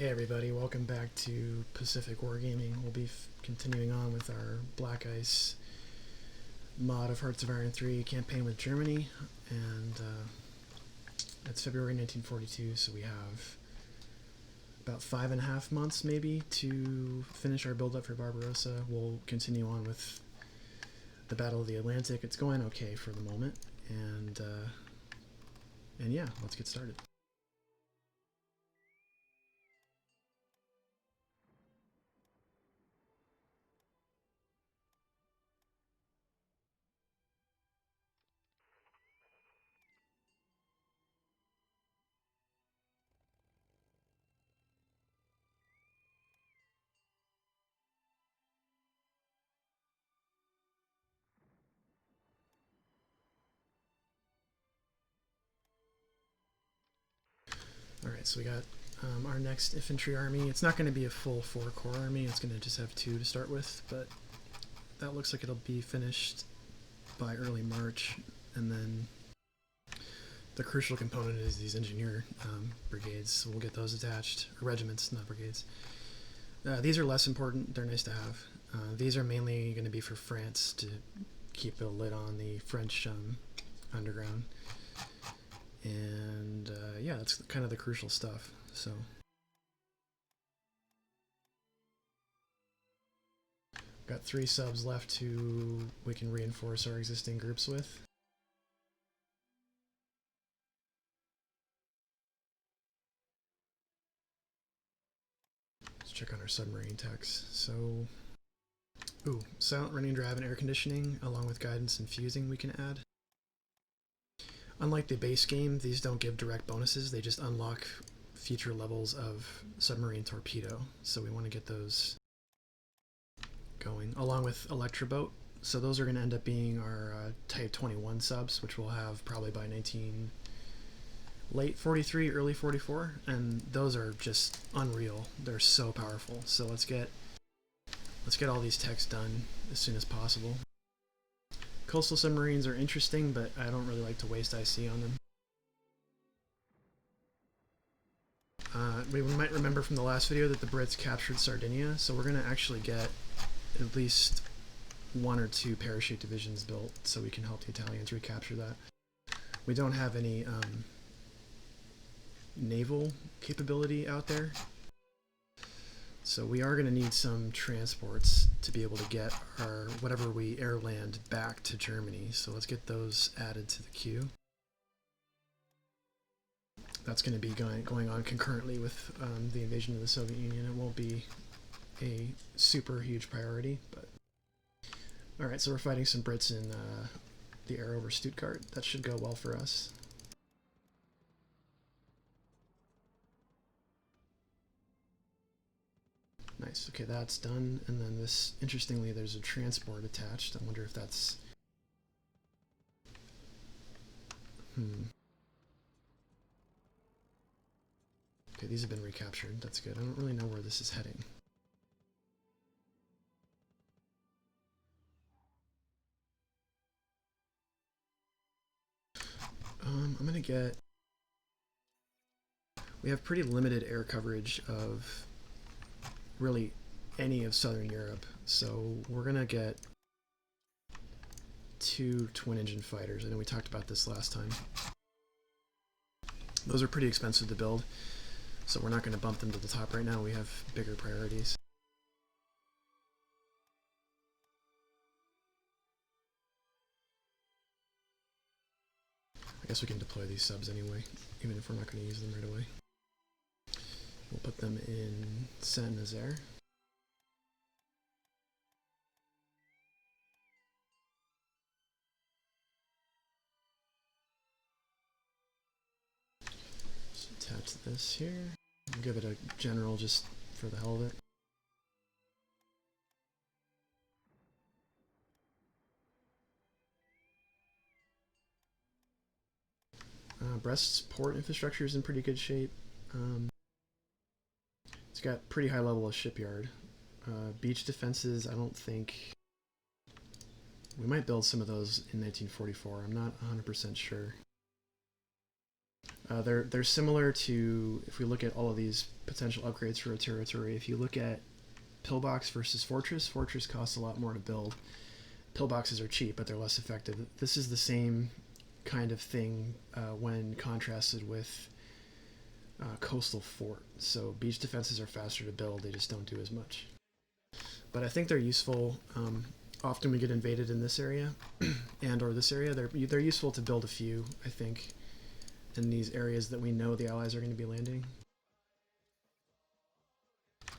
Hey everybody, welcome back to Pacific Wargaming. We'll be continuing on with our Black Ice mod of Hearts of Iron 3 campaign with Germany, and it's February 1942, so we have about 5.5 months maybe to finish our build up for Barbarossa. We'll continue on with the Battle of the Atlantic. It's going okay for the moment, and yeah, let's get started. Alright, so we got our next infantry army. It's not going to be a full 4-corps army, it's going to just have 2 to start with, but that looks like it'll be finished by early March, and then the crucial component is these engineer brigades, so we'll get those attached, or regiments, not brigades. These are less important, they're nice to have. These are mainly going to be for France to keep a lid on the French underground. And yeah, that's kind of the crucial stuff. So got 3 subs left who we can reinforce our existing groups with. Let's check on our submarine techs. So, silent running drive and air conditioning, along with guidance and fusing we can add. Unlike the base game, these don't give direct bonuses, they just unlock future levels of submarine torpedo, so we want to get those going, along with Electroboat. So those are going to end up being our Type 21 subs, which we'll have probably by late 43, early 44, and those are just unreal. They're so powerful. So let's get all these techs done as soon as possible. Coastal submarines are interesting, but I don't really like to waste IC on them. We might remember from the last video that the Brits captured Sardinia, so we're going to actually get at least 1 or 2 parachute divisions built so we can help the Italians recapture that. We don't have any naval capability out there, so we are going to need some transports to be able to get our whatever we airland back to Germany. So let's get those added to the queue. That's going to be going on concurrently with the invasion of the Soviet Union. It won't be a super huge priority, but alright, so we're fighting some Brits in the air over Stuttgart. That should go well for us. Nice, okay, that's done, and then this, interestingly, there's a transport attached. I wonder if that's... Okay, these have been recaptured, that's good. I don't really know where this is heading. I'm gonna get... We have pretty limited air coverage of really any of Southern Europe, so we're gonna get 2 twin-engine fighters. I know we talked about this last time. Those are pretty expensive to build, so we're not going to bump them to the top right now. We have bigger priorities. I guess we can deploy these subs anyway, even if we're not going to use them right away. We'll put them in Saint-Nazaire. Attach this here. I'll give it a general just for the hell of it. Brest's port infrastructure is in pretty good shape. It's got pretty high level of shipyard. Beach defenses, I don't think... We might build some of those in 1944. I'm not 100% sure. They're similar to, if we look at all of these potential upgrades for a territory. If you look at Pillbox versus Fortress, Fortress costs a lot more to build. Pillboxes are cheap, but they're less effective. This is the same kind of thing when contrasted with Coastal Fort. So beach defenses are faster to build, they just don't do as much. But I think they're useful. Often we get invaded in this area and or this area. They're useful to build a few, I think, in these areas that we know the allies are going to be landing.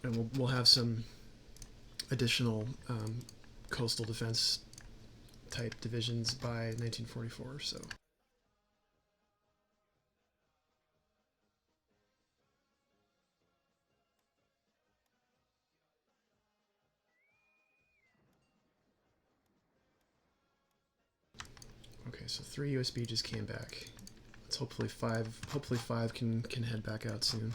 And we'll have some additional coastal defense type divisions by 1944, so. Okay, so 3 USB just came back. Let's hopefully five can head back out soon.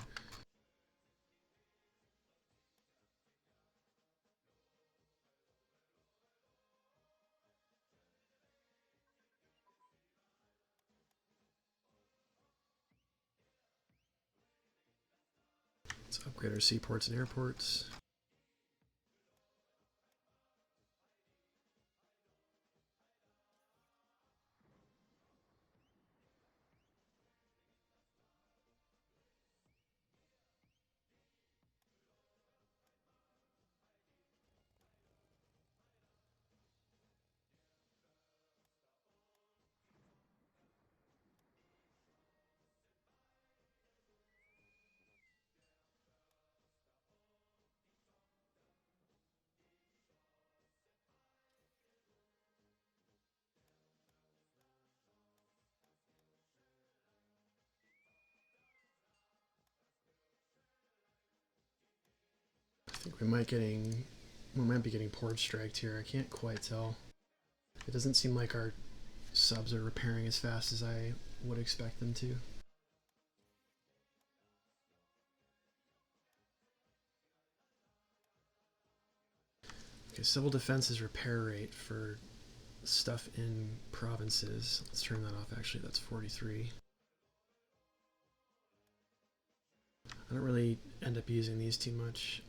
Let's upgrade our seaports and airports. I think we might be getting port striked here. I can't quite tell. It doesn't seem like our subs are repairing as fast as I would expect them to. Okay, civil defense's repair rate for stuff in provinces. Let's turn that off, actually. That's 43. I don't really end up using these too much.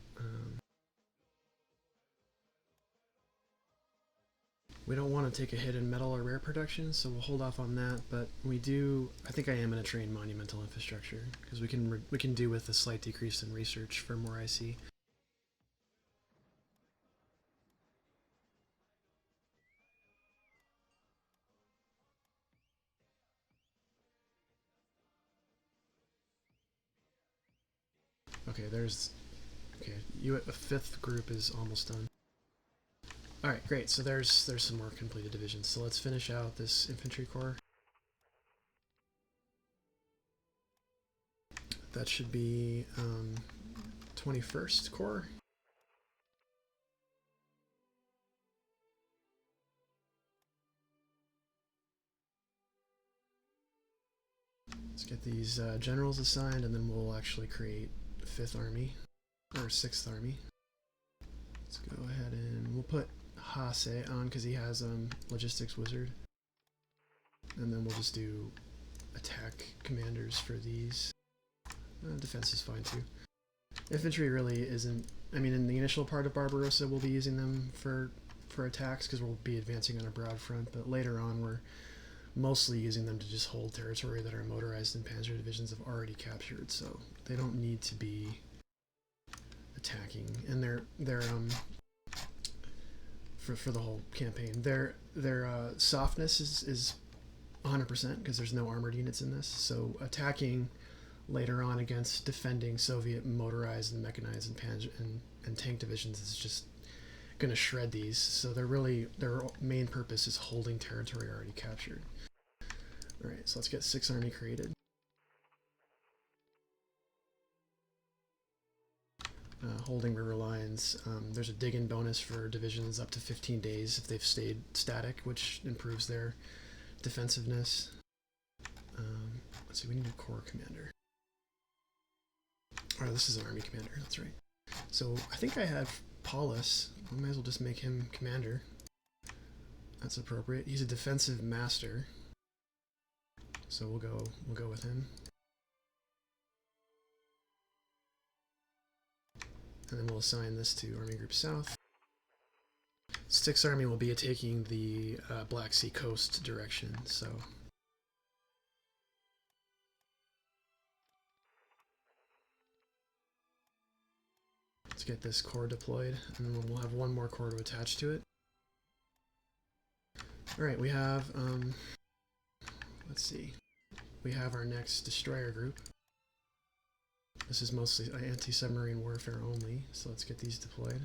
We don't want to take a hit in metal or rare production, so we'll hold off on that. But we do. I think I am going to train monumental infrastructure because we can do with a slight decrease in research for more IC. Okay, okay. A fifth group is almost done. All right, great. So there's some more completed divisions. So let's finish out this infantry corps. That should be 21st Corps. Let's get these generals assigned, and then we'll actually create 5th Army, or 6th Army. Let's go ahead and we'll put Hase on because he has Logistics Wizard. And then we'll just do attack commanders for these. Defense is fine too. Infantry really isn't. I mean, in the initial part of Barbarossa, we'll be using them for attacks because we'll be advancing on a broad front. But later on, we're mostly using them to just hold territory that our motorized and panzer divisions have already captured. So they don't need to be attacking, and they're for the whole campaign. Their softness is 100% because there's no armored units in this. So attacking later on against defending Soviet motorized and mechanized and panzer and tank divisions is just going to shred these. So their main purpose is holding territory already captured. All right, so let's get 6th Army created. Holding river lines. There's a dig-in bonus for divisions up to 15 days if they've stayed static, which improves their defensiveness. Let's see, we need a corps commander. Oh, this is an army commander, that's right. So I think I have Paulus. I might as well just make him commander. That's appropriate. He's a defensive master. So we'll go with him. And then we'll assign this to Army Group South. Styx Army will be taking the Black Sea coast direction, so let's get this corps deployed, and then we'll have one more corps to attach to it. Alright, we have, let's see, we have our next destroyer group. This is mostly anti-submarine warfare only, so let's get these deployed.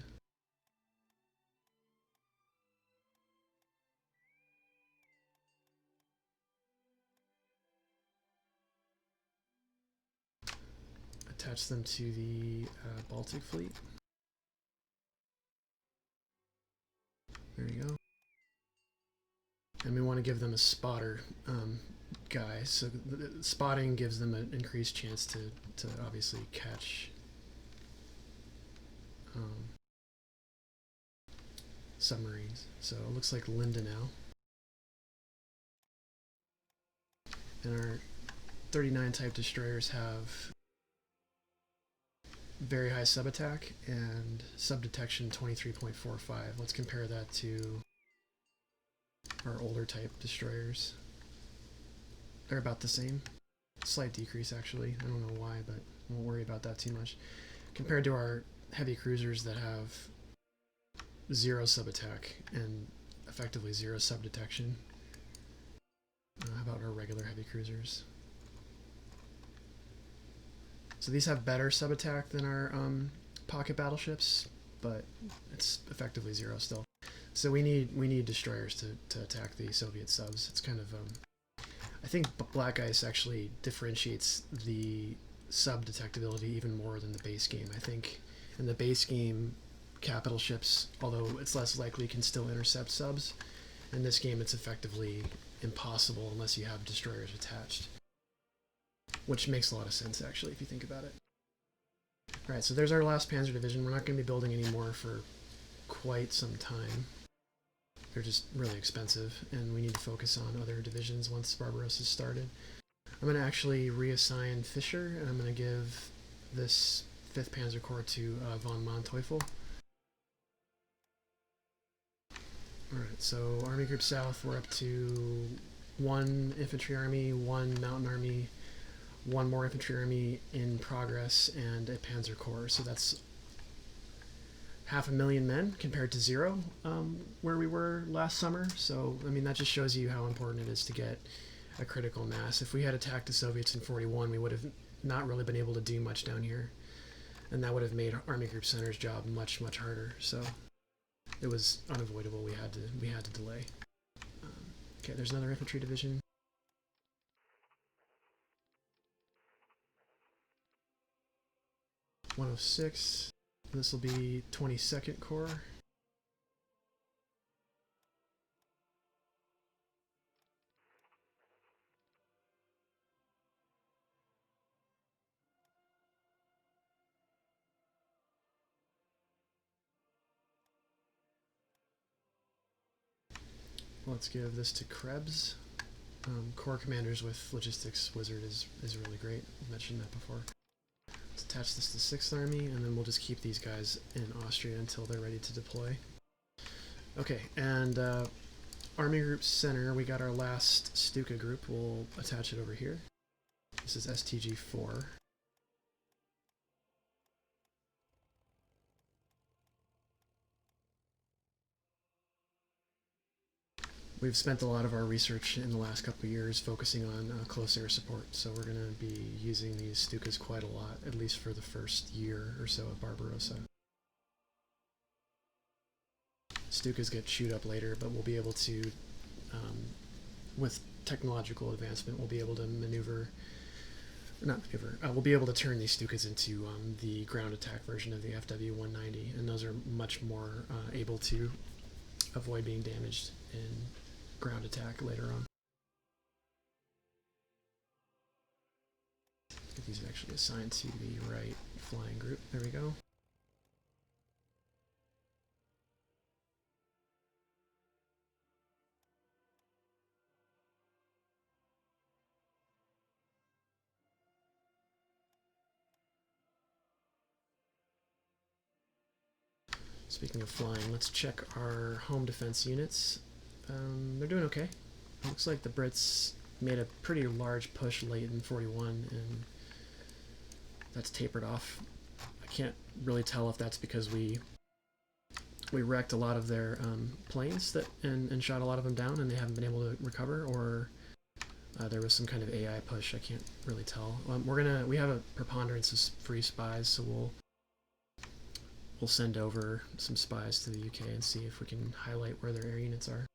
Attach them to the Baltic Fleet. There you go. And we want to give them a spotter guy, so spotting gives them an increased chance to obviously catch submarines. So it looks like Linda now. And our 39 type destroyers have very high sub attack and sub detection 23.45. Let's compare that to our older type destroyers. They're about the same. Slight decrease actually. I don't know why, but I won't worry about that too much. Compared to our heavy cruisers that have 0 sub attack and effectively 0 sub detection. How about our regular heavy cruisers? So these have better sub attack than our pocket battleships, but it's effectively 0 still. So we need destroyers to attack the Soviet subs. It's kind of I think Black Ice actually differentiates the sub detectability even more than the base game. I think in the base game, capital ships, although it's less likely, can still intercept subs. In this game, it's effectively impossible unless you have destroyers attached, which makes a lot of sense actually if you think about it. All right, so there's our last Panzer Division. We're not going to be building any more for quite some time. They're just really expensive, and we need to focus on other divisions once Barbarossa started. I'm going to actually reassign Fischer, and I'm going to give this 5th Panzer Corps to von Manteuffel. Alright, so Army Group South, we're up to 1 infantry army, 1 mountain army, 1 more infantry army in progress, and a Panzer Corps. So that's 500,000 men compared to 0 where we were last summer. So, I mean, that just shows you how important it is to get a critical mass. If we had attacked the Soviets in 41, we would have not really been able to do much down here. And that would have made Army Group Center's job much, much harder. So it was unavoidable. We had to delay. Okay, there's another infantry division. (106). This will be 22nd Corps. Let's give this to Krebs. Corps commanders with logistics wizard is really great. I mentioned that before. Let's attach this to 6th Army, and then we'll just keep these guys in Austria until they're ready to deploy. Okay, and Army Group Center, we got our last Stuka group. We'll attach it over here. This is STG-4. We've spent a lot of our research in the last couple of years focusing on close air support, so we're going to be using these Stukas quite a lot, at least for the first year or so of Barbarossa. Stukas get chewed up later, but we'll be able to, with technological advancement, we'll be able to we'll be able to turn these Stukas into the ground attack version of the FW-190, and those are much more able to avoid being damaged in ground attack later on. Get these actually assigned to the right flying group. There we go. Speaking of flying, let's check our home defense units. They're doing okay. It looks like the Brits made a pretty large push late in 41, and that's tapered off. I can't really tell if that's because we wrecked a lot of their planes and shot a lot of them down, and they haven't been able to recover, or there was some kind of AI push. I can't really tell. We have a preponderance of free spies, so we'll send over some spies to the UK and see if we can highlight where their air units are.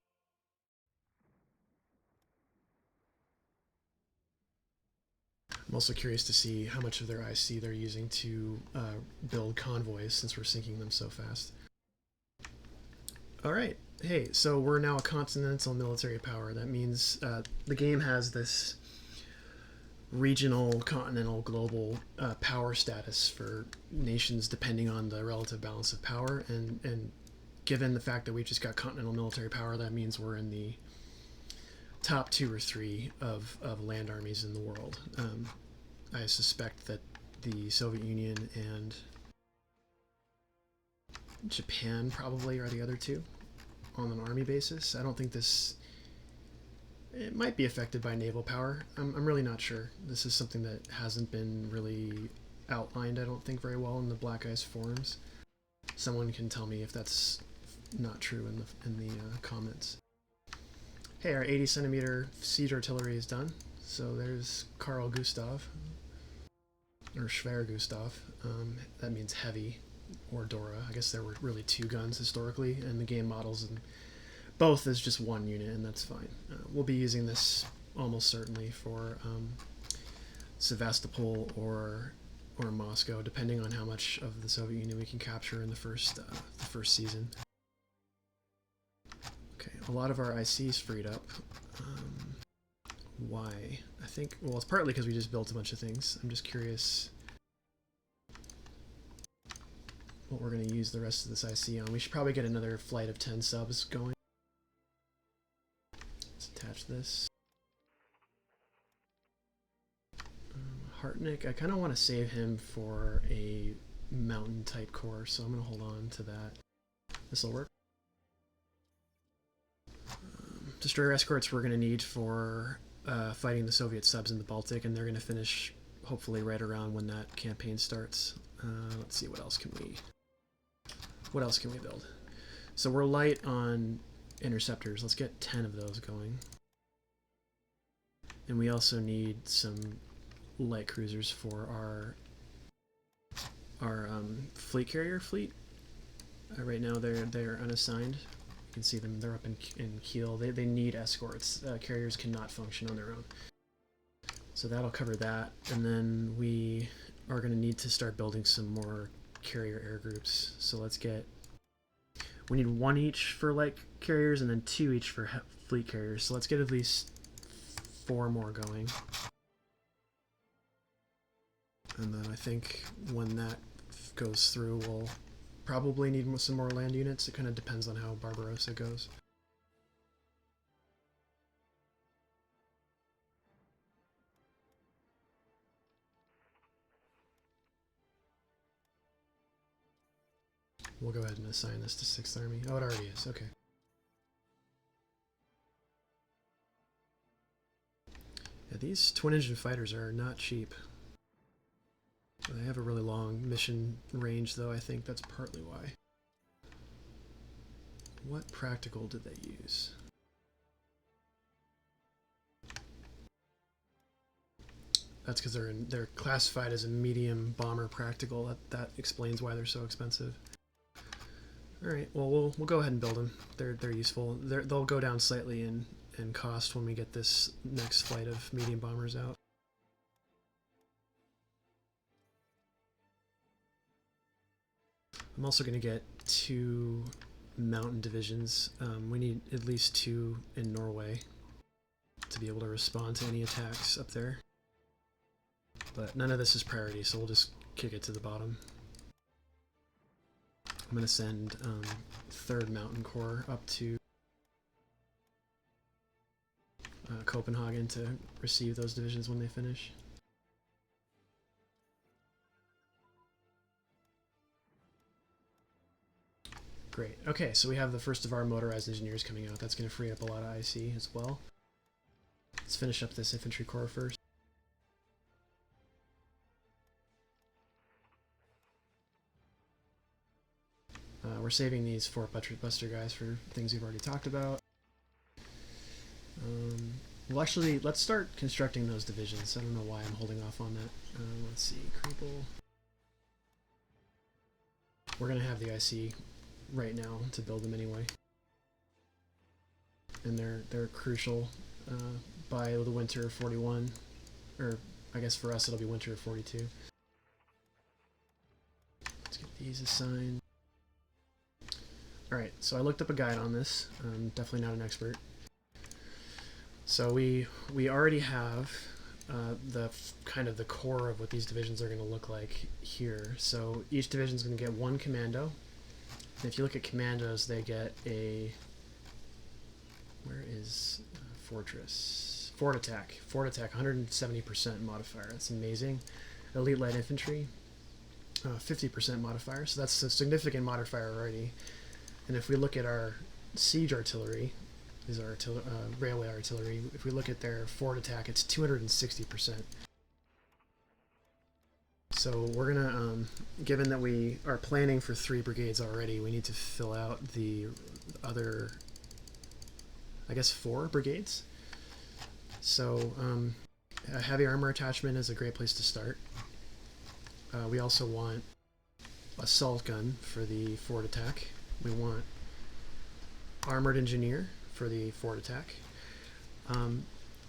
I'm also curious to see how much of their IC they're using to build convoys, since we're sinking them so fast. Alright, hey, so we're now a continental military power. That means the game has this regional, continental, global power status for nations depending on the relative balance of power, and given the fact that we've just got continental military power, that means we're in the top 2 or 3 of land armies in the world. I suspect that the Soviet Union and Japan probably are the other 2 on an army basis. I don't think it might be affected by naval power. I'm really not sure. This is something that hasn't been really outlined, I don't think, very well in the Black Ice forums. Someone can tell me if that's not true in the comments. Hey, our 80 centimeter siege artillery is done. So there's Carl Gustav, or Schwer Gustav. That means heavy, or Dora. I guess there were really 2 guns historically, and the game models and both as just 1 unit, and that's fine. We'll be using this almost certainly for Sevastopol or Moscow, depending on how much of the Soviet Union we can capture in the first season. Okay, a lot of our ICs freed up. Why? I think, well, it's partly because we just built a bunch of things. I'm just curious what we're going to use the rest of this IC on. We should probably get another flight of 10 subs going. Let's attach this. Hartnick, I kind of want to save him for a mountain type core, so I'm going to hold on to that. This will work. Destroyer escorts we're going to need for fighting the Soviet subs in the Baltic, and they're going to finish hopefully right around when that campaign starts. Let's see, what else can we build? So we're light on interceptors. Let's get 10 of those going. And we also need some light cruisers for our fleet carrier fleet. Right now they're unassigned. You can see them, they're up in Kiel. They need escorts. Carriers cannot function on their own. So that'll cover that. And then we are going to need to start building some more carrier air groups. So we need 1 each for light carriers and then 2 each for fleet carriers. So let's get at least 4 more going. And then I think when that goes through, we'll probably need some more land units. It kind of depends on how Barbarossa goes. We'll go ahead and assign this to 6th Army. Oh, it already is. Okay. Yeah, these twin-engine fighters are not cheap. They have a really long mission range, though. I think that's partly why. What practical did they use? That's because they're classified as a medium bomber practical. That explains why they're so expensive. All right. Well, we'll go ahead and build them. They're useful. They'll go down slightly in cost when we get this next flight of medium bombers out. I'm also going to get 2 mountain divisions. We need at least 2 in Norway to be able to respond to any attacks up there. But none of this is priority, so we'll just kick it to the bottom. I'm going to send 3rd Mountain Corps up to Copenhagen to receive those divisions when they finish. Great. Okay, so we have the first of our motorized engineers coming out. That's going to free up a lot of IC as well. Let's finish up this infantry corps first. We're saving these Fort Buster guys for things we've already talked about. Well, actually, let's start constructing those divisions. I don't know why I'm holding off on that. Let's see, Creeple. We're going to have the IC right now to build them anyway. And they're crucial by the winter of 41. Or, I guess for us it'll be winter of 42. Let's get these assigned. Alright, so I looked up a guide on this. I'm definitely not an expert. So we already have the kind of the core of what these divisions are going to look like here. So each division is going to get one commando. And if you look at commandos, they get a... Where is Fortress? Fort Attack. Fort Attack, 170% modifier. That's amazing. Elite Light Infantry, 50% modifier. So that's a significant modifier already. And if we look at our siege artillery, is our railway artillery, if we look at their fort attack, it's 260%. So we're gonna, given that we are planning for 3 brigades already, we need to fill out the other, I guess, 4 brigades. So a heavy armor attachment is a great place to start. We also want assault gun for the fort attack. We want armored engineer for the fort attack.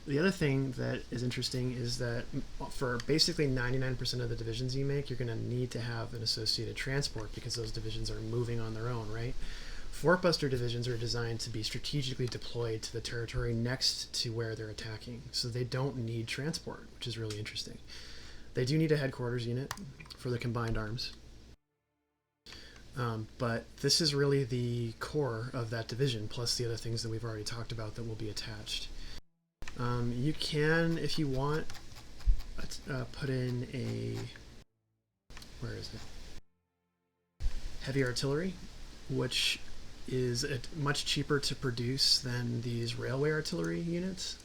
The other thing that is interesting is that for basically 99% of the divisions you make, you're going to need to have an associated transport because those divisions are moving on their own, right? Fort Buster divisions are designed to be strategically deployed to the territory next to where they're attacking, so they don't need transport, which is really interesting. They do need a headquarters unit for the combined arms. But this is really the core of that division, plus the other things that we've already talked about that will be attached. You can, if you want, put in a... Where is it? Heavy artillery, which is much cheaper to produce than these railway artillery units.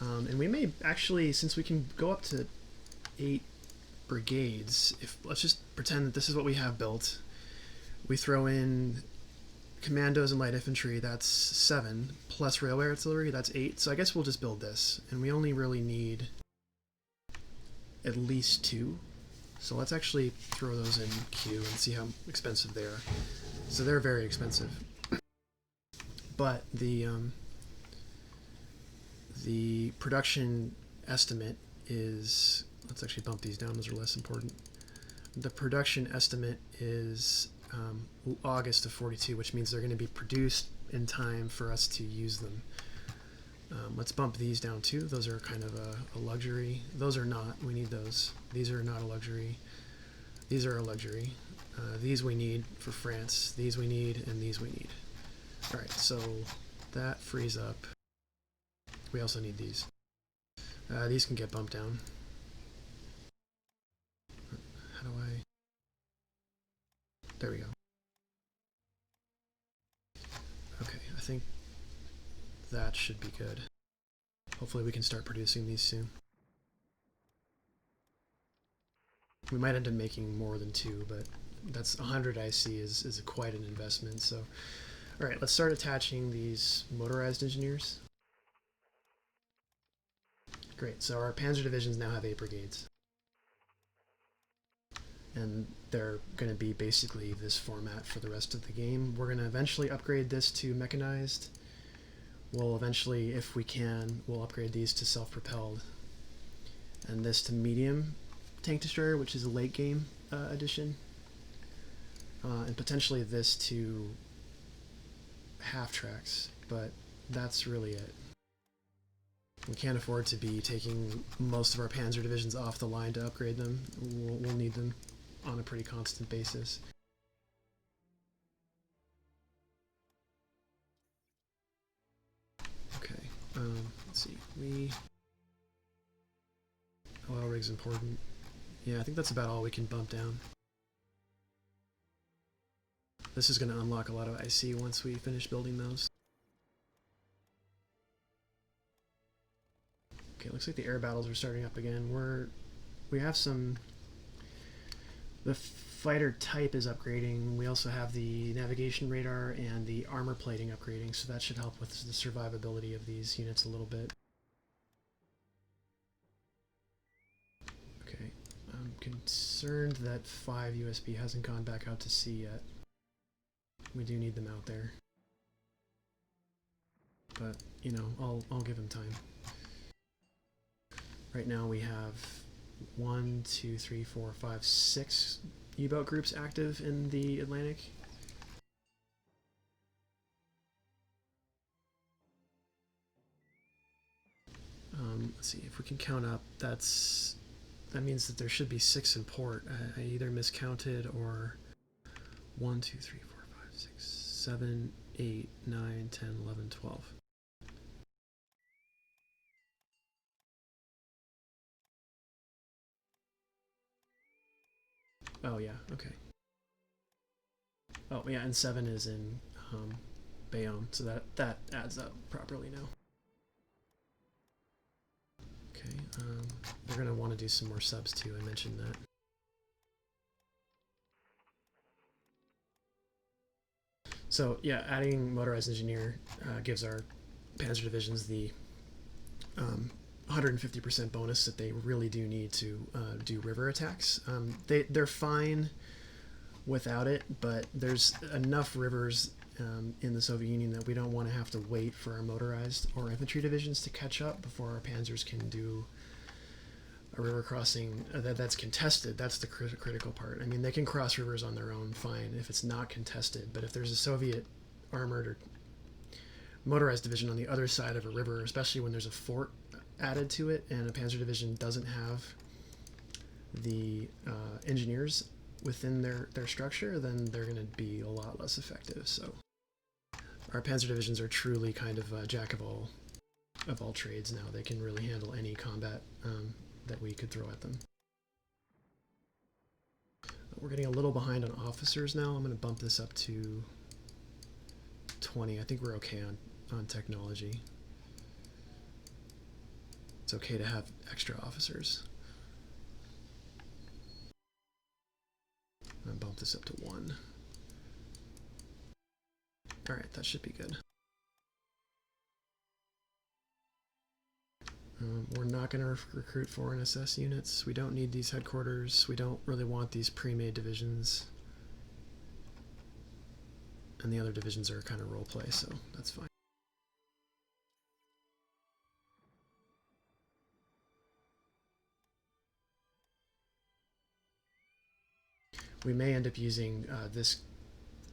And we may actually, since we can go up to 8 brigades, let's just pretend that this is what we have built. We throw in commandos and light infantry, that's 7, plus railway artillery, that's 8. So I guess we'll just build this, and we only really need at least 2. So let's actually throw those in queue and see how expensive they are. So they're very expensive. But the production estimate is... Let's actually bump these down, those are less important. The production estimate is August of 42, which means they're going to be produced in time for us to use them. Let's bump these down too. Those are kind of a luxury. Those are not. We need those. These are not a luxury. These are a luxury. These we need for France. These we need, and these we need. Alright, so that frees up. We also need these. These can get bumped down. How do I... There we go. Okay, I think that should be good. Hopefully we can start producing these soon. We might end up making more than 2, but that's 100 IC is quite an investment. So, all right, let's start attaching these motorized engineers. Great, so our panzer divisions now have 8 brigades. And they're going to be basically this format for the rest of the game. We're going to eventually upgrade this to mechanized. We'll eventually, if we can, we'll upgrade these to self-propelled. And this to medium tank destroyer, which is a late game addition. And potentially this to half tracks, but that's really it. We can't afford to be taking most of our panzer divisions off the line to upgrade them. We'll need them on a pretty constant basis. Okay, let's see. Oil rig's important. Yeah, I think that's about all we can bump down. This is going to unlock a lot of IC once we finish building those. Okay, looks like the air battles are starting up again. We have some... The fighter type is upgrading. We also have the navigation radar and the armor plating upgrading, so that should help with the survivability of these units a little bit. Okay, I'm concerned that 5 USB hasn't gone back out to sea yet. We do need them out there. But, you know, I'll give them time. Right now we have 1, 2, 3, 4, 5, 6 U-boat groups active in the Atlantic. Let's see if we can count up. That means that there should be 6 in port. I either miscounted or 1, 2, 3, 4, 5, 6, 7, 8, 9, 10, 11, 12. Oh yeah, okay. Oh yeah, and 7 is in Bayonne, so that adds up properly now. Okay, we're gonna want to do some more subs too. I mentioned that. So yeah, adding motorized engineer gives our panzer divisions the 150% bonus that they really do need to do river attacks. They're fine without it, but there's enough rivers in the Soviet Union that we don't want to have to wait for our motorized or infantry divisions to catch up before our panzers can do a river crossing that's contested. That's the critical part. I mean, they can cross rivers on their own fine if it's not contested, but if there's a Soviet armored or motorized division on the other side of a river, especially when there's a fort added to it and a panzer division doesn't have the engineers within their structure, then they're going to be a lot less effective. So our panzer divisions are truly kind of jack of all trades now. They can really handle any combat that we could throw at them. We're getting a little behind on officers now. I'm going to bump this up to 20. I think we're okay on technology. It's okay to have extra officers. I'm going to bump this up to 1. Alright, that should be good. We're not going to recruit foreign SS units. We don't need these headquarters. We don't really want these pre-made divisions. And the other divisions are kind of role play, so that's fine. We may end up using this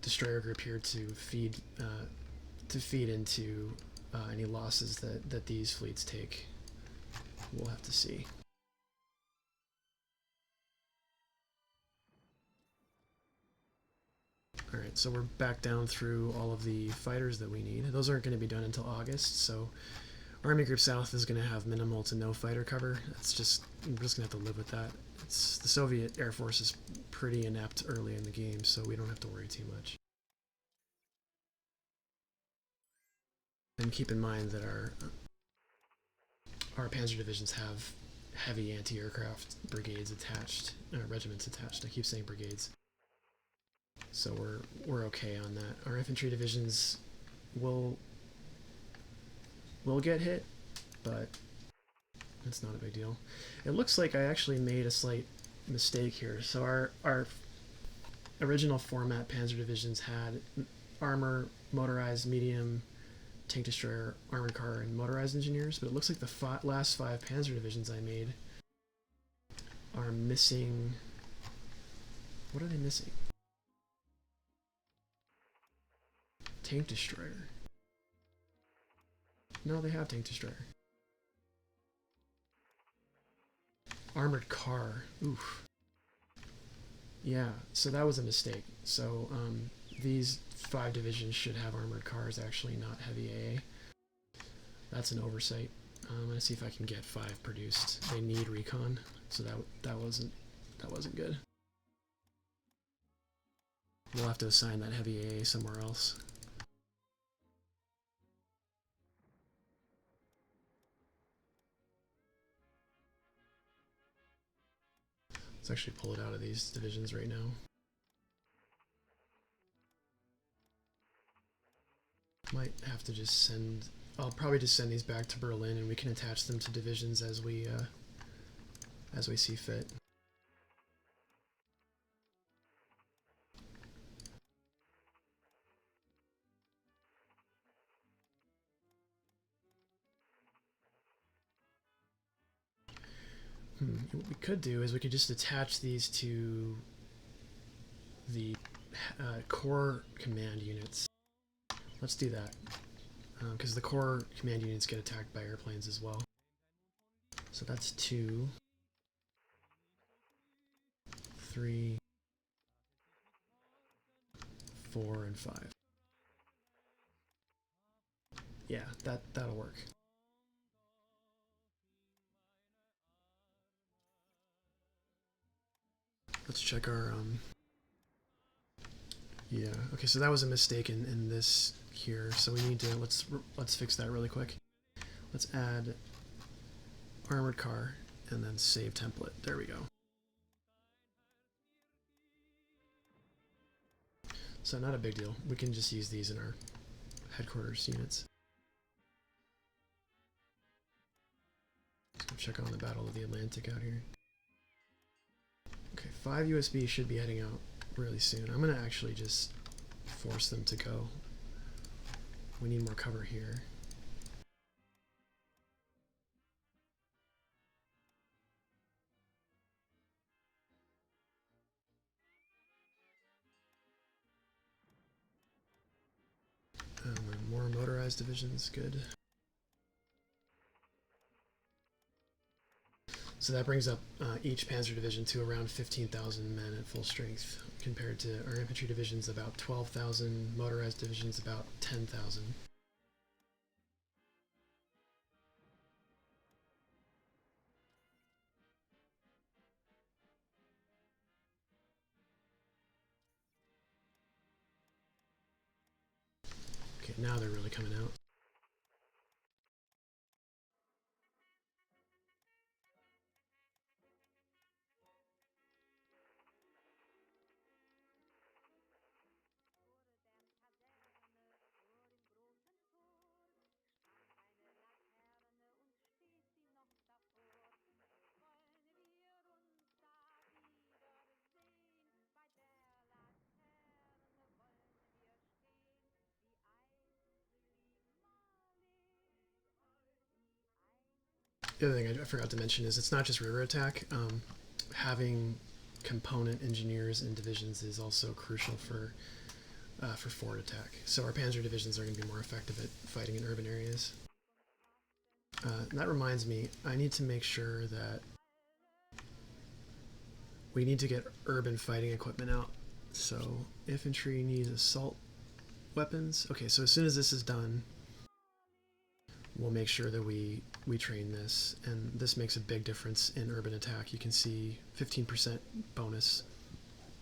destroyer group here to feed into any losses that these fleets take. We'll have to see. Alright, so we're back down through all of the fighters that we need. Those aren't going to be done until August, so Army Group South is going to have minimal to no fighter cover. We're just going to have to live with that. The Soviet Air Force is pretty inept early in the game, so we don't have to worry too much. And keep in mind that our panzer divisions have heavy anti-aircraft brigades attached, regiments attached. I keep saying brigades. So we're okay on that. Our infantry divisions will get hit, but it's not a big deal. It looks like I actually made a slight mistake here. So our original format panzer divisions had armor, motorized, medium, tank destroyer, armored car, and motorized engineers, but it looks like the last 5 panzer divisions I made are missing... What are they missing? Tank destroyer. No, they have tank destroyer. Armored car. Oof. Yeah, so that was a mistake. So these 5 divisions should have armored cars, actually, not heavy AA. That's an oversight. I'm gonna see if I can get 5 produced. They need recon, so that wasn't good. We'll have to assign that heavy AA somewhere else. Let's actually pull it out of these divisions right now. Might have to just send... I'll probably just send these back to Berlin, and we can attach them to divisions as we see fit. What we could do is we could just attach these to the core command units. Let's do that, because the core command units get attacked by airplanes as well. So that's 2, 3, 4, and 5. Yeah, that'll work. Let's check our yeah, okay, so that was a mistake in this here, so we need to let's fix that really quick. Let's add armored car and then save template. There we go. So not a big deal. We can just use these in our headquarters units. Let's go check on the Battle of the Atlantic out here. Okay, 5 USB should be heading out really soon. I'm gonna actually just force them to go. We need more cover here. More motorized divisions, good. So that brings up each Panzer division to around 15,000 men at full strength, compared to our infantry divisions about 12,000, motorized divisions about 10,000. Okay, now they're really coming out. The other thing I forgot to mention is it's not just river attack. Having component engineers in divisions is also crucial for forward attack. So our Panzer divisions are going to be more effective at fighting in urban areas. That reminds me, I need to make sure that we need to get urban fighting equipment out. So infantry needs assault weapons. Okay, so as soon as this is done, we'll make sure that we train this, and this makes a big difference in urban attack. You can see 15% bonus.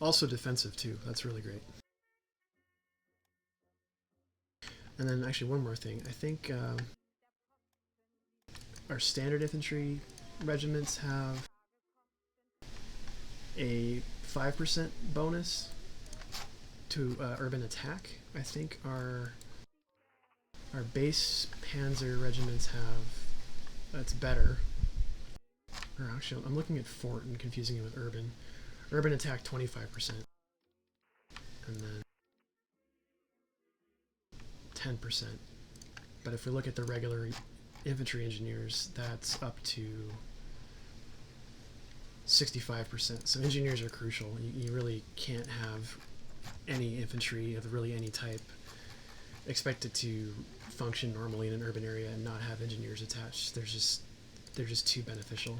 Also defensive too, that's really great. And then actually one more thing, I think our standard infantry regiments have a 5% bonus to urban attack. I think our base panzer regiments have, that's better. Or actually, I'm looking at fort and confusing it with urban. Urban attack 25%. And then 10%. But if we look at the regular infantry engineers, that's up to 65%. So engineers are crucial. You really can't have any infantry of really any type expected to function normally in an urban area and not have engineers attached. They're just too beneficial.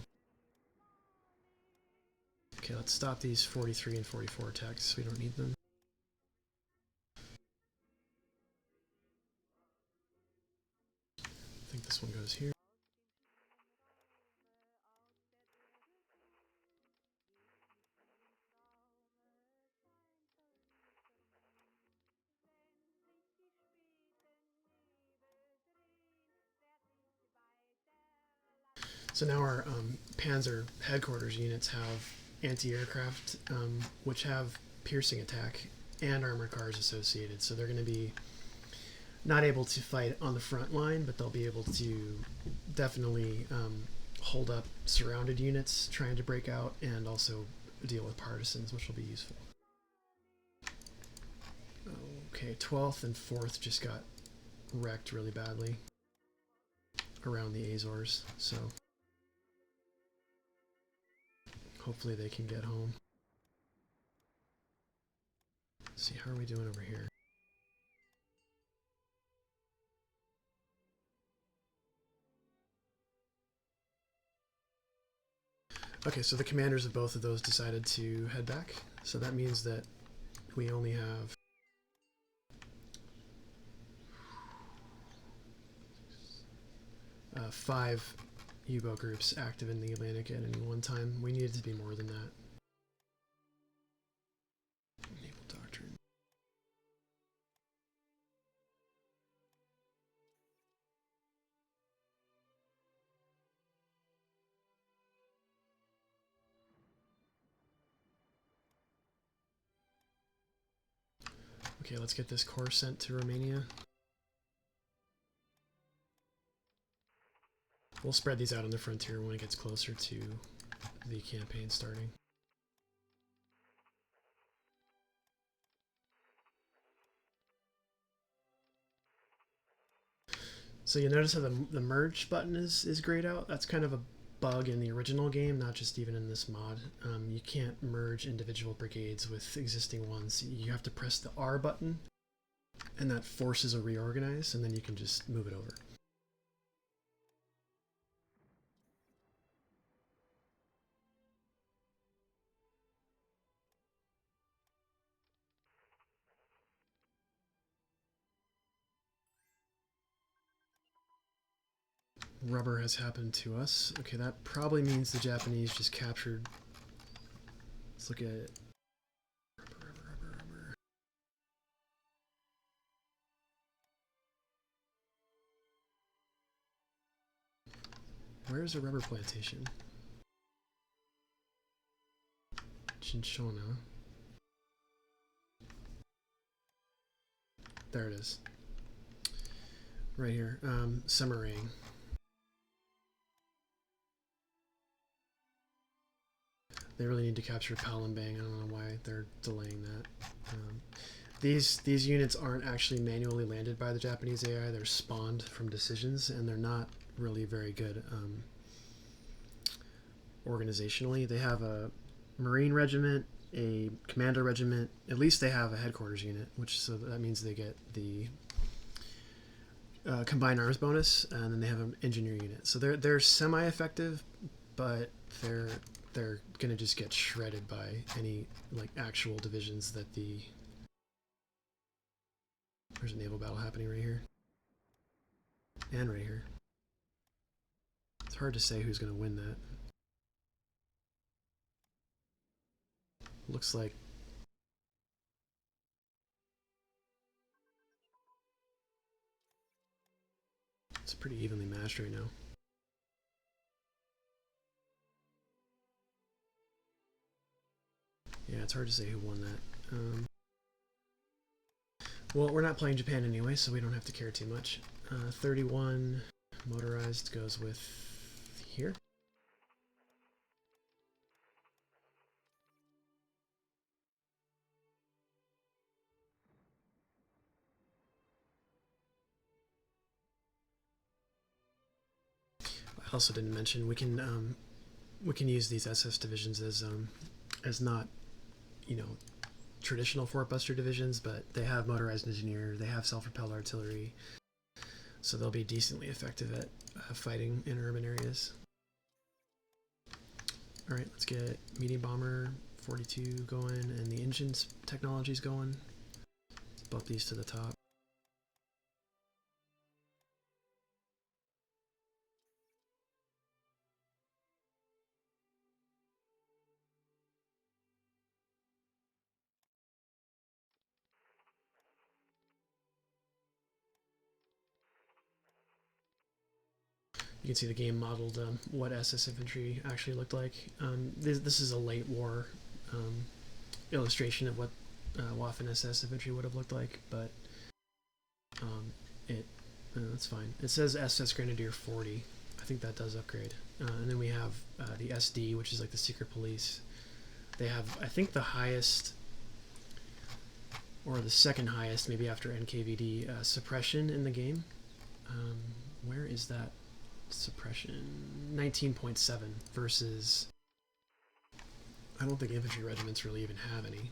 Okay, let's stop these 43 and 44 attacks. We don't need them. I think this one goes here. So now our Panzer headquarters units have anti-aircraft, which have piercing attack and armored cars associated. So they're going to be not able to fight on the front line, but they'll be able to definitely hold up surrounded units trying to break out, and also deal with partisans, which will be useful. Okay, 12th and 4th just got wrecked really badly around the Azores, so hopefully they can get home. Let's see, how are we doing over here? Okay, so the commanders of both of those decided to head back, so that means that we only have five U-boat groups active in the Atlantic at any one time. We needed to be more than that. Naval doctrine. Okay, let's get this corps sent to Romania. We'll spread these out on the frontier when it gets closer to the campaign starting. So you notice how the merge button is grayed out? That's kind of a bug in the original game, not just even in this mod. You can't merge individual brigades with existing ones. You have to press the R button, and that forces a reorganize, and then you can just move it over. Rubber has happened to us. Okay, that probably means the Japanese just captured. Let's look at it. Rubber. Where's the rubber plantation? Cinchona. There it is. Right here. Semarang. They really need to capture Palembang. I don't know why they're delaying that. These units aren't actually manually landed by the Japanese AI. They're spawned from decisions, and they're not really very good organizationally. They have a Marine regiment, a Commander regiment. At least they have a headquarters unit, which so that means they get the combined arms bonus, and then they have an engineer unit. So they're semi-effective, but they're gonna just get shredded by any like actual divisions that the. There's a naval battle happening right here, and right here. It's hard to say who's gonna win that. Looks like it's pretty evenly matched right now. Yeah, it's hard to say who won that. Well, we're not playing Japan anyway, so we don't have to care too much. 31 motorized goes with here. I also didn't mention we can use these SS divisions as not, you know, traditional Fort Buster divisions, but they have motorized engineer, they have self-propelled artillery, so they'll be decently effective at fighting in urban areas. All right, let's get medium bomber 42 going, and the engines technology's going. Let's bump these to the top. You can see the game modeled what SS infantry actually looked like. This is a late war illustration of what Waffen SS infantry would have looked like, but that's fine. It says SS Grenadier 40. I think that does upgrade. And then we have the SD, which is like the secret police. They have, I think, the highest, or the second highest, maybe after NKVD, suppression in the game. Where is that suppression? 19.7 versus, I don't think infantry regiments really even have any.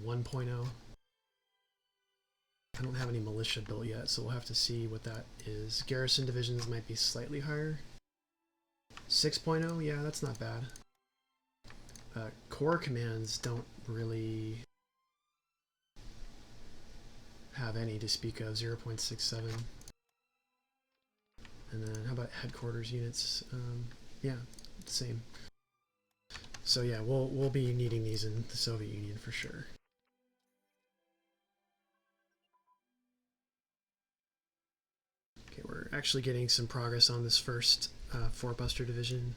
1.0. I don't have any militia built yet, so we'll have to see what that is. Garrison divisions might be slightly higher. 6.0, yeah, that's not bad. Corps commands don't really have any to speak of. 0.67. And then how about headquarters units? Yeah, same. So yeah, we'll be needing these in the Soviet Union for sure. Okay, we're actually getting some progress on this first Fort Buster division.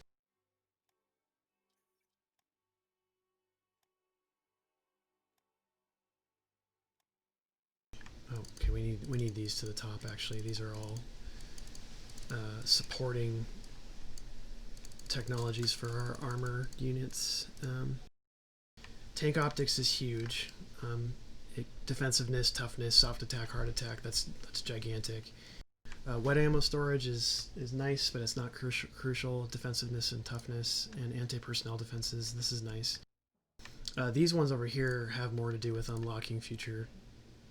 Oh, okay, we need these to the top actually. These are all supporting technologies for our armor units. Tank optics is huge. Defensiveness, toughness, soft attack, hard attack, that's gigantic. Wet ammo storage is nice, but it's not crucial. Defensiveness and toughness and anti-personnel defenses, this is nice. These ones over here have more to do with unlocking future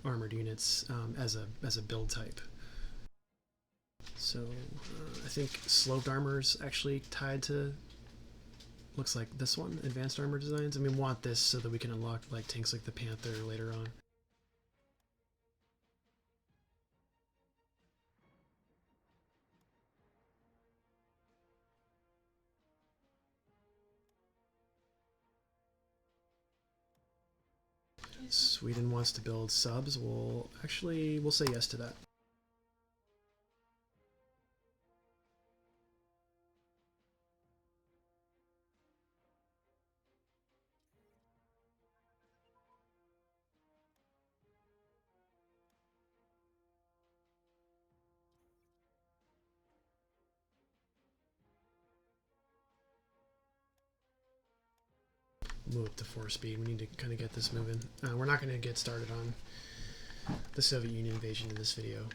armored units as a build type. So I think sloped armor is actually tied to, looks like this one, advanced armor designs. I mean, we want this so that we can unlock like tanks like the Panther later on. Sweden wants to build subs. We'll say yes to that. Move up to 4 speed. We need to kind of get this moving. We're not going to get started on the Soviet Union invasion in this video.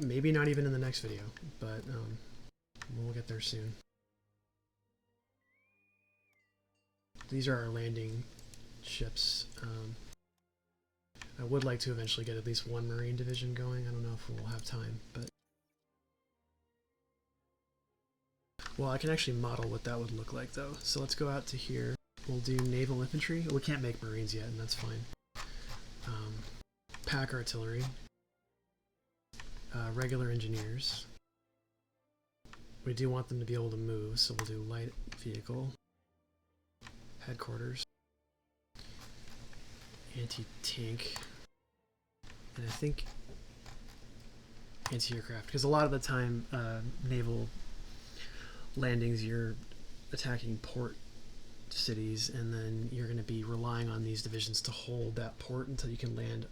Maybe not even in the next video, but we'll get there soon. These are our landing ships. I would like to eventually get at least one Marine division going. I don't know if we'll have time, but... Well, I can actually model what that would look like, though. So let's go out to here. We'll do naval infantry. We can't make Marines yet, and that's fine. Pack artillery. Regular engineers. We do want them to be able to move, so we'll do light vehicle. Headquarters. Anti-tank. And I think anti-aircraft, because a lot of the time naval landings, you're attacking port cities, and then you're going to be relying on these divisions to hold that port until you can land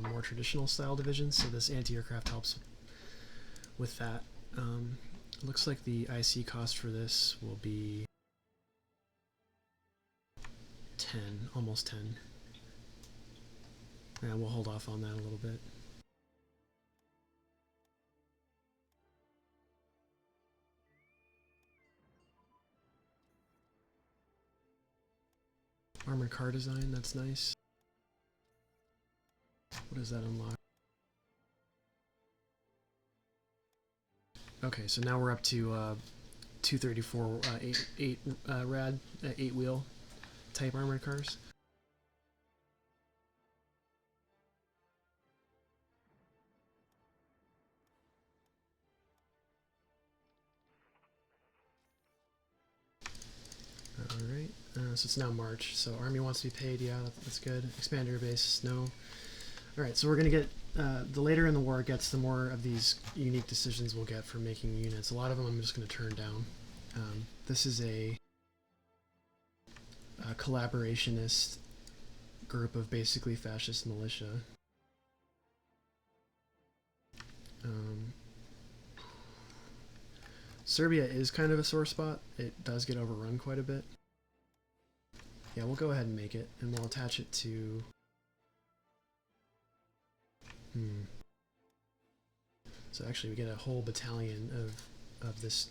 more traditional style divisions. So this anti-aircraft helps with that. Looks like the IC cost for this will be 10, almost 10. Yeah, we'll hold off on that a little bit. Armored car design, that's nice. What does that unlock? Okay, so now we're up to 234 8 rad 8-wheel type armored cars. Alright, so it's now March, so Army wants to be paid, yeah, that's good. Expand air base, no. Alright, so we're going to get, the later in the war it gets, the more of these unique decisions we'll get for making units. A lot of them I'm just going to turn down. This is a collaborationist group of basically fascist militia. Serbia is kind of a sore spot. It does get overrun quite a bit. Yeah, we'll go ahead and make it, and we'll attach it to... So actually we get a whole battalion of this...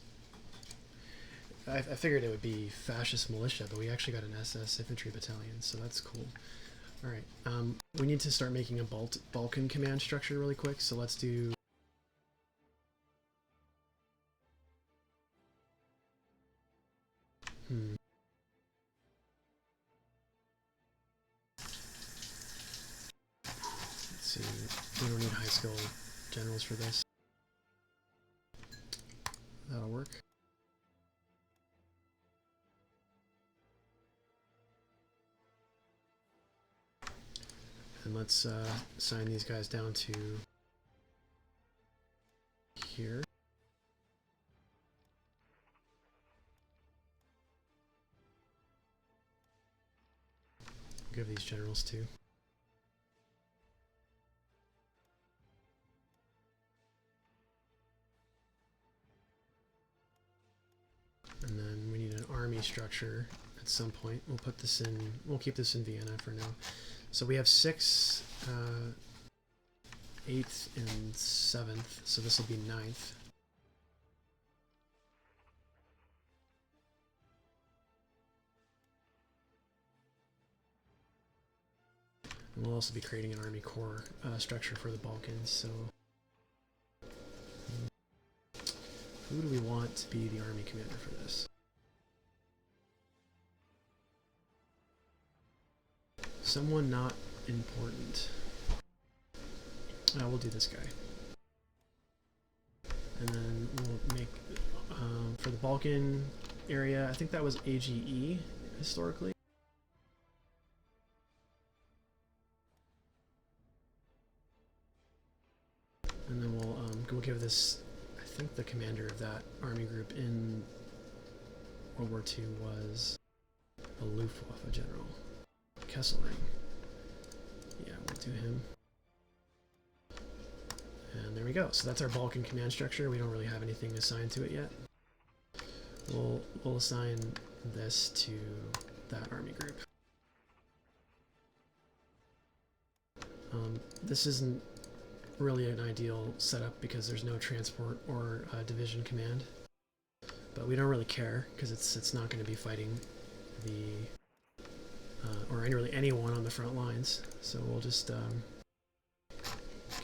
I figured it would be fascist militia, but we actually got an SS infantry battalion, so that's cool. Alright, we need to start making a Balkan command structure really quick, so let's do... Let's see, we don't need high skill generals for this. That'll work. And let's assign these guys down to here. Give these generals too. And then we need an army structure at some point. We'll put this in, we'll keep this in Vienna for now. So we have 6th, 8th, and 7th, so this will be 9th. And we'll also be creating an army corps structure for the Balkans, so... Who do we want to be the army commander for this? Someone not important. We'll do this guy. And then we'll make, for the Balkan area, I think that was AGE historically. And then we'll give this, I think the commander of that army group in World War II was a Luftwaffe general. Kesselring. Yeah, we'll do him. And there we go. So that's our Balkan command structure. We don't really have anything assigned to it yet. We'll assign this to that army group. This isn't really an ideal setup because there's no transport or division command, but we don't really care because it's not going to be fighting the or really anyone on the front lines, so we'll just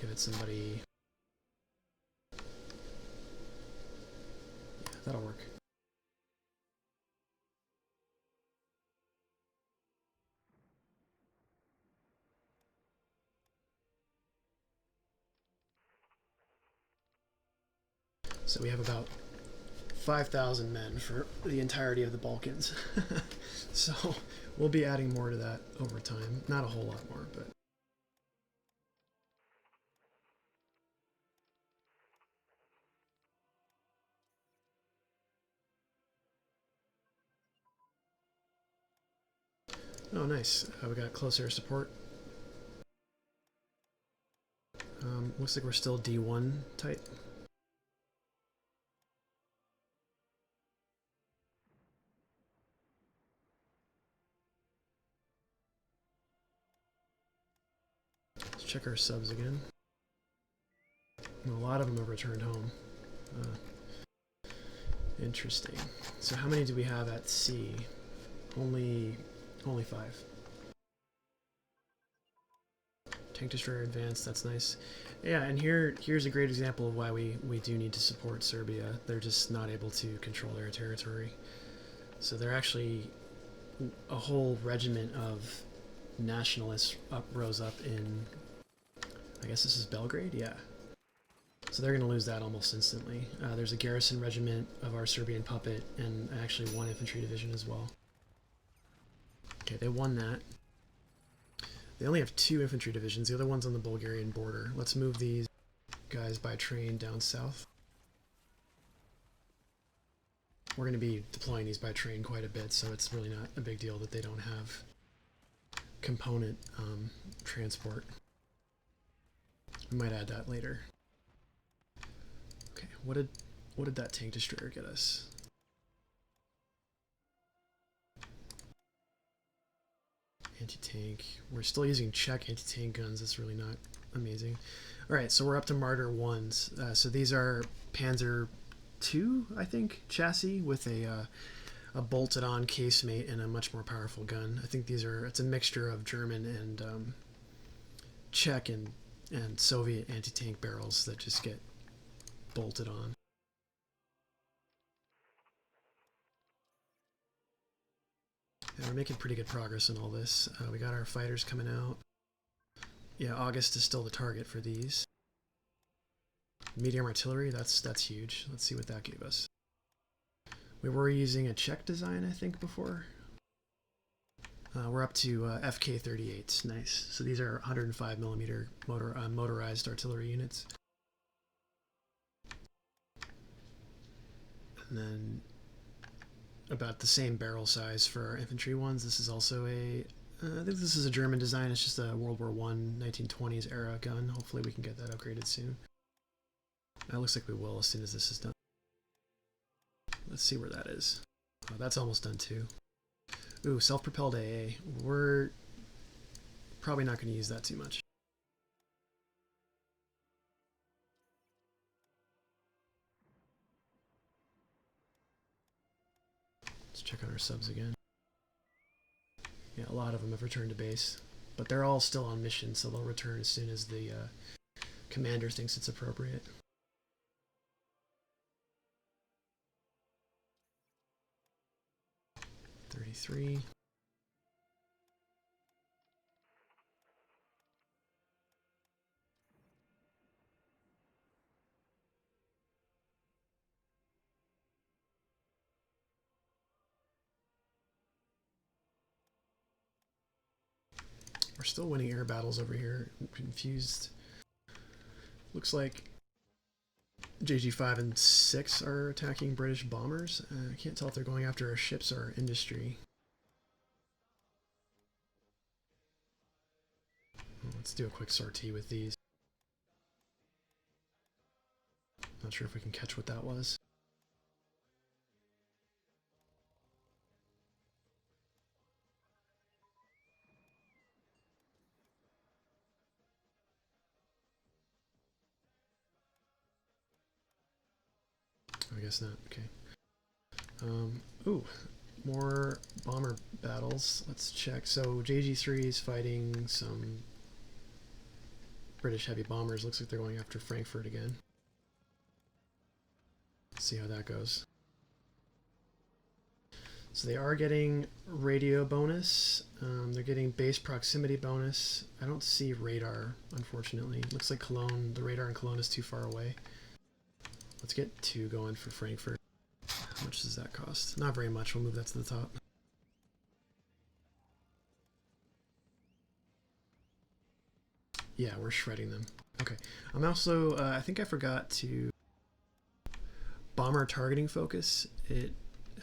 give it somebody. Yeah, that'll work. So we have about 5,000 men for the entirety of the Balkans. So we'll be adding more to that over time. Not a whole lot more, but... Oh, nice. We got close air support. Looks like we're still D1 type. Let's check our subs again. A lot of them have returned home. Interesting. So how many do we have at sea? Only 5. Tank destroyer advanced, that's nice. Yeah, and here's a great example of why we do need to support Serbia. They're just not able to control their territory. So they're actually a whole regiment of nationalists rose up in, I guess this is Belgrade? Yeah. So they're going to lose that almost instantly. There's a garrison regiment of our Serbian puppet and actually 1 infantry division as well. Okay, they won that. They only have 2 infantry divisions. The other one's on the Bulgarian border. Let's move these guys by train down south. We're going to be deploying these by train quite a bit, so it's really not a big deal that they don't have component transport. We might add that later. Okay, what did that tank destroyer get us? Anti-tank. We're still using Czech anti-tank guns. That's really not amazing. All right, so we're up to Marder 1s. So these are Panzer II, I think, chassis with a bolted-on casemate and a much more powerful gun. I think it's a mixture of German and Czech and Soviet anti-tank barrels that just get bolted on. Yeah, we're making pretty good progress in all this. We got our fighters coming out. Yeah, August is still the target for these. Medium artillery, that's huge. Let's see what that gave us. We were using a Czech design, I think, before. We're up to FK-38s. Nice. So these are 105mm motorized artillery units. And then about the same barrel size for our infantry ones. This is also I think this is a German design. It's just a World War I, 1920s era gun. Hopefully we can get that upgraded soon. It looks like we will as soon as this is done. Let's see where that is. Oh, that's almost done too. Ooh, self-propelled AA. We're probably not going to use that too much. Let's check out our subs again. Yeah, a lot of them have returned to base, but they're all still on mission, so they'll return as soon as the commander thinks it's appropriate. .33. We're still winning air battles over here. I'm confused. Looks like JG5 and 6 are attacking British bombers. I can't tell if they're going after our ships or our industry. Let's do a quick sortie with these. Not sure if we can catch what that was. I guess not. Okay. Ooh, more bomber battles. Let's check. So JG3 is fighting some British heavy bombers. Looks like they're going after Frankfurt again. Let's see how that goes. So they are getting radio bonus. They're getting base proximity bonus. I don't see radar, unfortunately. Looks like Cologne, the radar in Cologne is too far away. Let's get 2 going for Frankfurt. How much does that cost? Not very much. We'll move that to the top. Yeah, we're shredding them. Okay. I'm also, I think I forgot to bomber targeting focus. It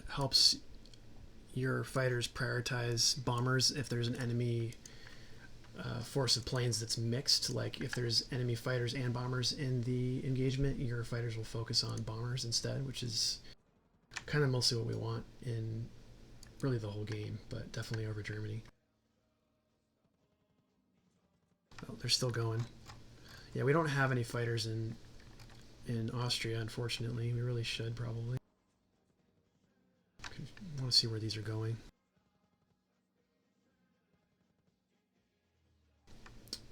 helps your fighters prioritize bombers if there's an enemy force of planes that's mixed. Like if there's enemy fighters and bombers in the engagement, your fighters will focus on bombers instead, which is kind of mostly what we want in really the whole game, but definitely over Germany. Oh, they're still going. Yeah, we don't have any fighters in Austria, unfortunately. We really should, probably. I want to see where these are going.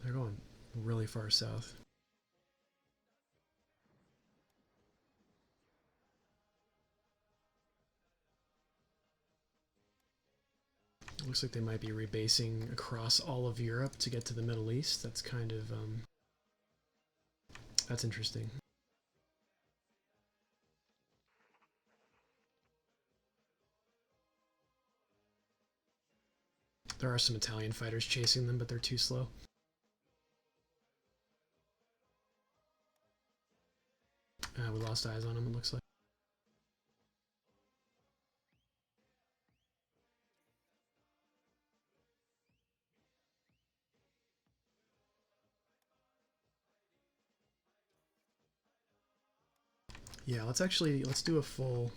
They're going really far south. Looks like they might be rebasing across all of Europe to get to the Middle East. That's kind of, that's interesting. There are some Italian fighters chasing them, but they're too slow. We lost eyes on them, it looks like. Yeah, let's do a full...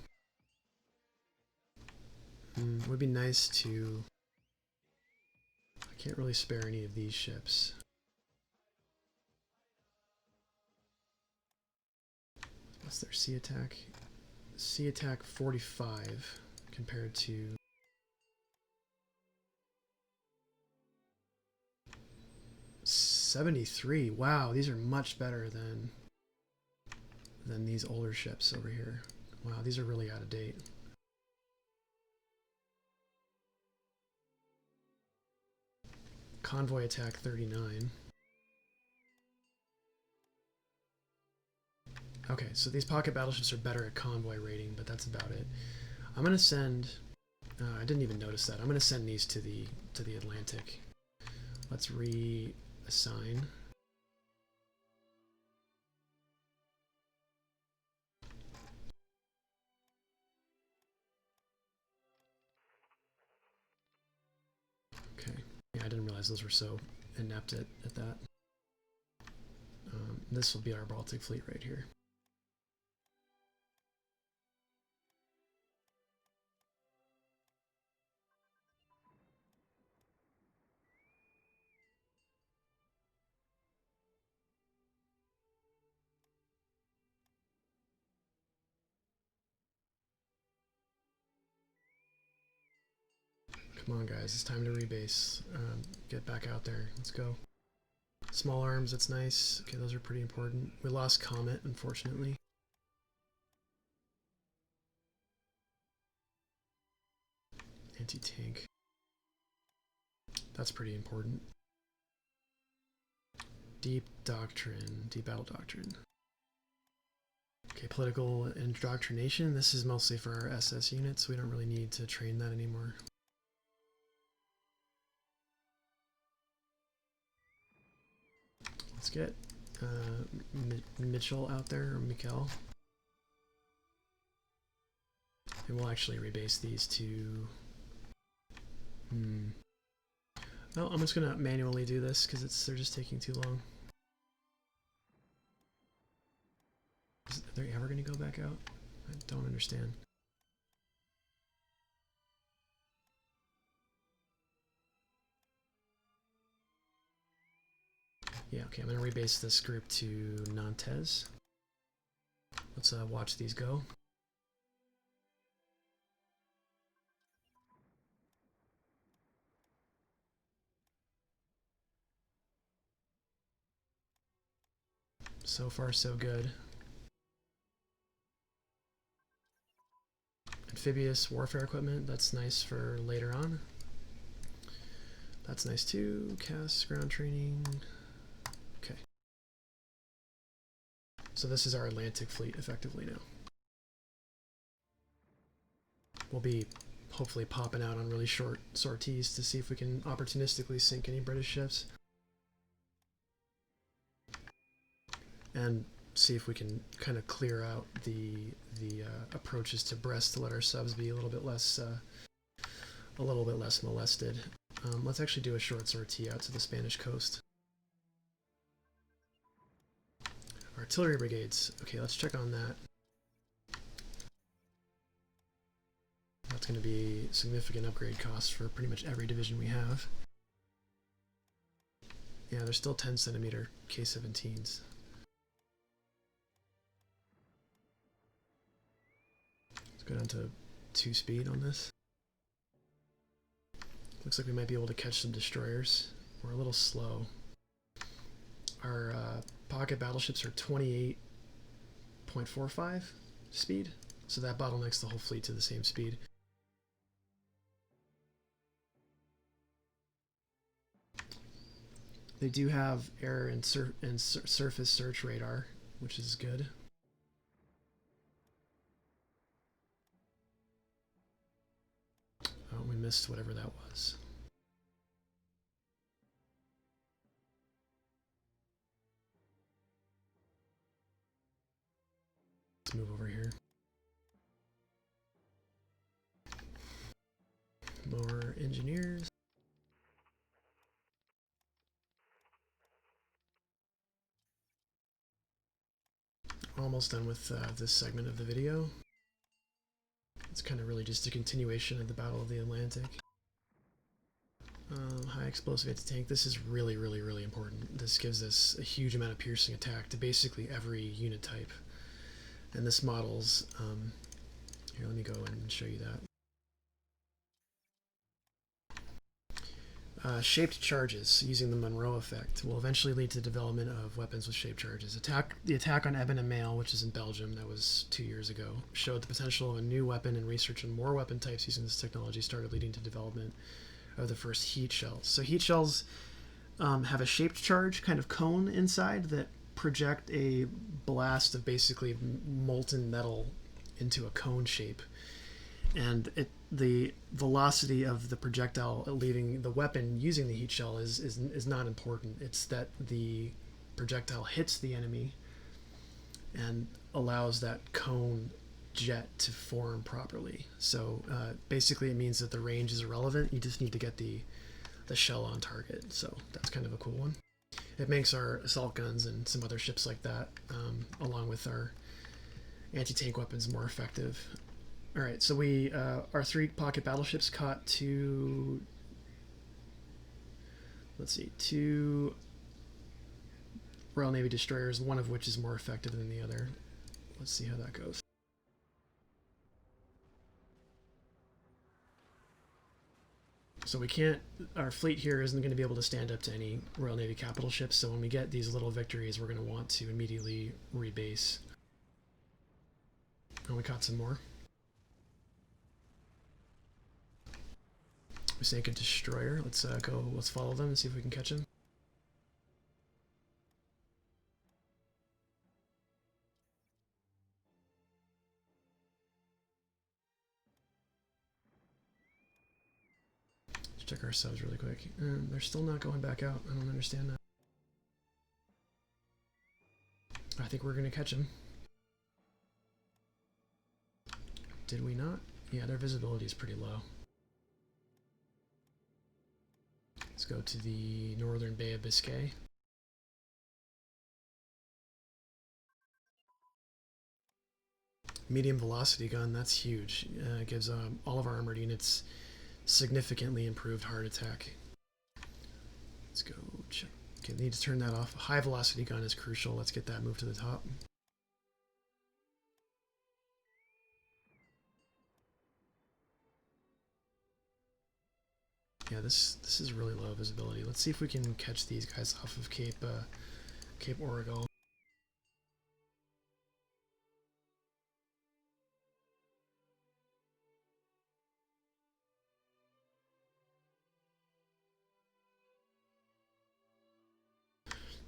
it would be nice to... I can't really spare any of these ships. What's their sea attack? Sea attack 45 compared to... 73. Wow, these are much better than these older ships over here. Wow, these are really out of date. Convoy attack 39. Okay, so these pocket battleships are better at convoy rating, but that's about it. I'm gonna send... I didn't even notice that. I'm gonna send these to the Atlantic. Let's reassign. Okay. Yeah, I didn't realize those were so inept at that. This will be our Baltic fleet right here. Come on, guys. It's time to rebase. Get back out there. Let's go. Small arms, that's nice. Okay, those are pretty important. We lost Comet, unfortunately. Anti-tank. That's pretty important. Deep doctrine. Deep battle doctrine. Okay, political indoctrination. This is mostly for our SS units. We don't really need to train that anymore. Let's get Mitchell out there, or Mikkel. And we'll actually rebase these to... Well, I'm just going to manually do this because they're just taking too long. Are they ever going to go back out? I don't understand. Yeah, okay, I'm going to rebase this group to Nantes. Let's watch these go. So far, so good. Amphibious warfare equipment, that's nice for later on. That's nice too. CAS ground training. Okay. So this is our Atlantic fleet effectively now. We'll be hopefully popping out on really short sorties to see if we can opportunistically sink any British ships. And see if we can kind of clear out the approaches to Brest to let our subs be a little bit less molested. Let's actually do a short sortie out to the Spanish coast. Artillery brigades. Okay, let's check on that. That's going to be significant upgrade costs for pretty much every division we have. Yeah, they're still 10 centimeter K-17s. Let's go down to 2 speed on this. Looks like we might be able to catch some destroyers. We're a little slow. Our pocket battleships are 28.45 speed, so that bottlenecks the whole fleet to the same speed. They do have air and surface search radar, which is good. Oh, we missed whatever that was. move over here. More engineers. Almost done with this segment of the video. It's kind of really just a continuation of the Battle of the Atlantic. High explosive anti-tank. This is really, really, really important. This gives us a huge amount of piercing attack to basically every unit type. And this model's... here, let me go and show you that. Shaped charges, using the Monroe effect, will eventually lead to the development of weapons with shaped charges. The attack on Eben and Mail, which is in Belgium, that was 2 years ago, showed the potential of a new weapon, and research on more weapon types using this technology started leading to development of the first heat shells. So heat shells have a shaped charge, kind of cone inside, that project a blast of basically molten metal into a cone shape. And the velocity of the projectile leaving the weapon using the heat shell is not important. It's that the projectile hits the enemy and allows that cone jet to form properly. So basically it means that the range is irrelevant. You just need to get the shell on target. So that's kind of a cool one. It makes our assault guns and some other ships like that, along with our anti-tank weapons, more effective. All right, so we our 3 pocket battleships caught 2 Royal Navy destroyers, one of which is more effective than the other. Let's see how that goes. So we can't, our fleet here isn't going to be able to stand up to any Royal Navy capital ships, so when we get these little victories, we're going to want to immediately rebase. And we caught some more. We sank a destroyer. Let's let's follow them and see if we can catch them. Let's check our subs really quick. They're still not going back out. I don't understand that. I think we're going to catch them. Did we not? Yeah, their visibility is pretty low. Let's go to the northern Bay of Biscay. Medium velocity gun, that's huge. It gives all of our armored units significantly improved heart attack. Let's go check. Okay, need to turn that off. High velocity gun is crucial. Let's get that moved to the top. Yeah, this is really low visibility. Let's see if we can catch these guys off of Cape Oragal.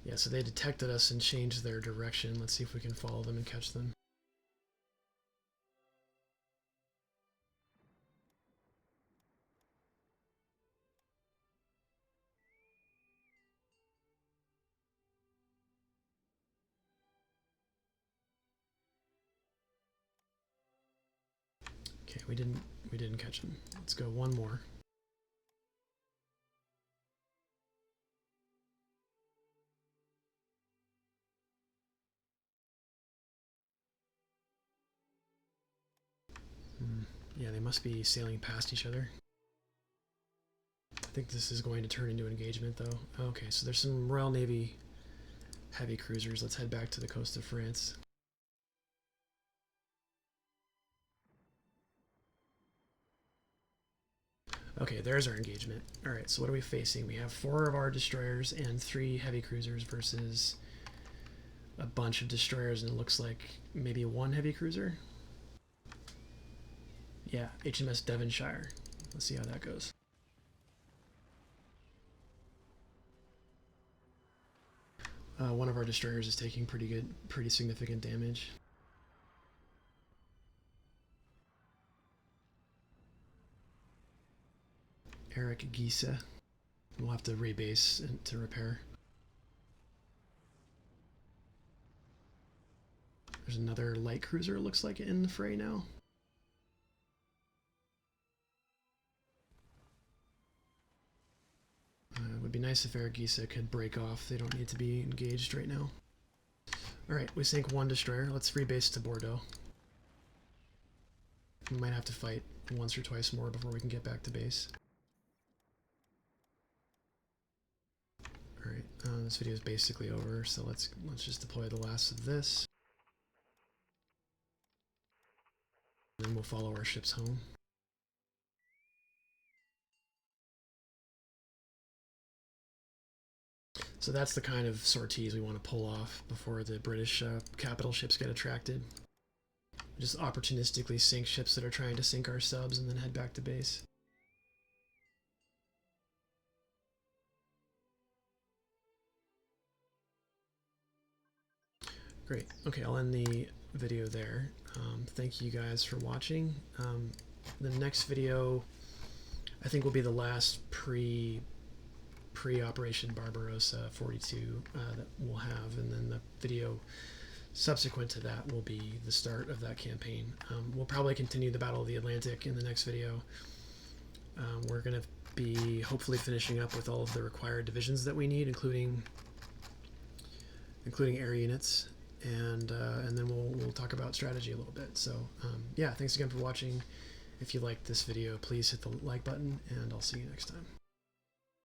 Yeah, so they detected us and changed their direction. Let's see if we can follow them and catch them. Okay, we didn't catch them. Let's go one more. Yeah, they must be sailing past each other. I think this is going to turn into engagement, though. Okay, so there's some Royal Navy heavy cruisers. Let's head back to the coast of France. Okay, there's our engagement. Alright, so what are we facing? We have 4 of our destroyers and 3 heavy cruisers versus a bunch of destroyers, and it looks like maybe 1 heavy cruiser? Yeah, HMS Devonshire. Let's see how that goes. One of our destroyers is taking pretty significant damage. Eric Giese. We'll have to rebase to repair. There's another light cruiser, it looks like, in the fray now. It would be nice if Aragisa could break off. They don't need to be engaged right now. Alright, we sank one destroyer. Let's rebase to Bordeaux. We might have to fight once or twice more before we can get back to base. Alright, this video is basically over, so let's just deploy the last of this. And then we'll follow our ships home. So that's the kind of sorties we want to pull off before the British capital ships get attracted. Just opportunistically sink ships that are trying to sink our subs and then head back to base. Great. Okay, I'll end the video there. Thank you guys for watching. The next video, I think, will be the last pre-Operation Barbarossa 42 that we'll have, and then the video subsequent to that will be the start of that campaign. We'll probably continue the Battle of the Atlantic in the next video. We're going to be hopefully finishing up with all of the required divisions that we need, including air units, and then we'll talk about strategy a little bit. So yeah, thanks again for watching. If you liked this video, please hit the like button, and I'll see you next time.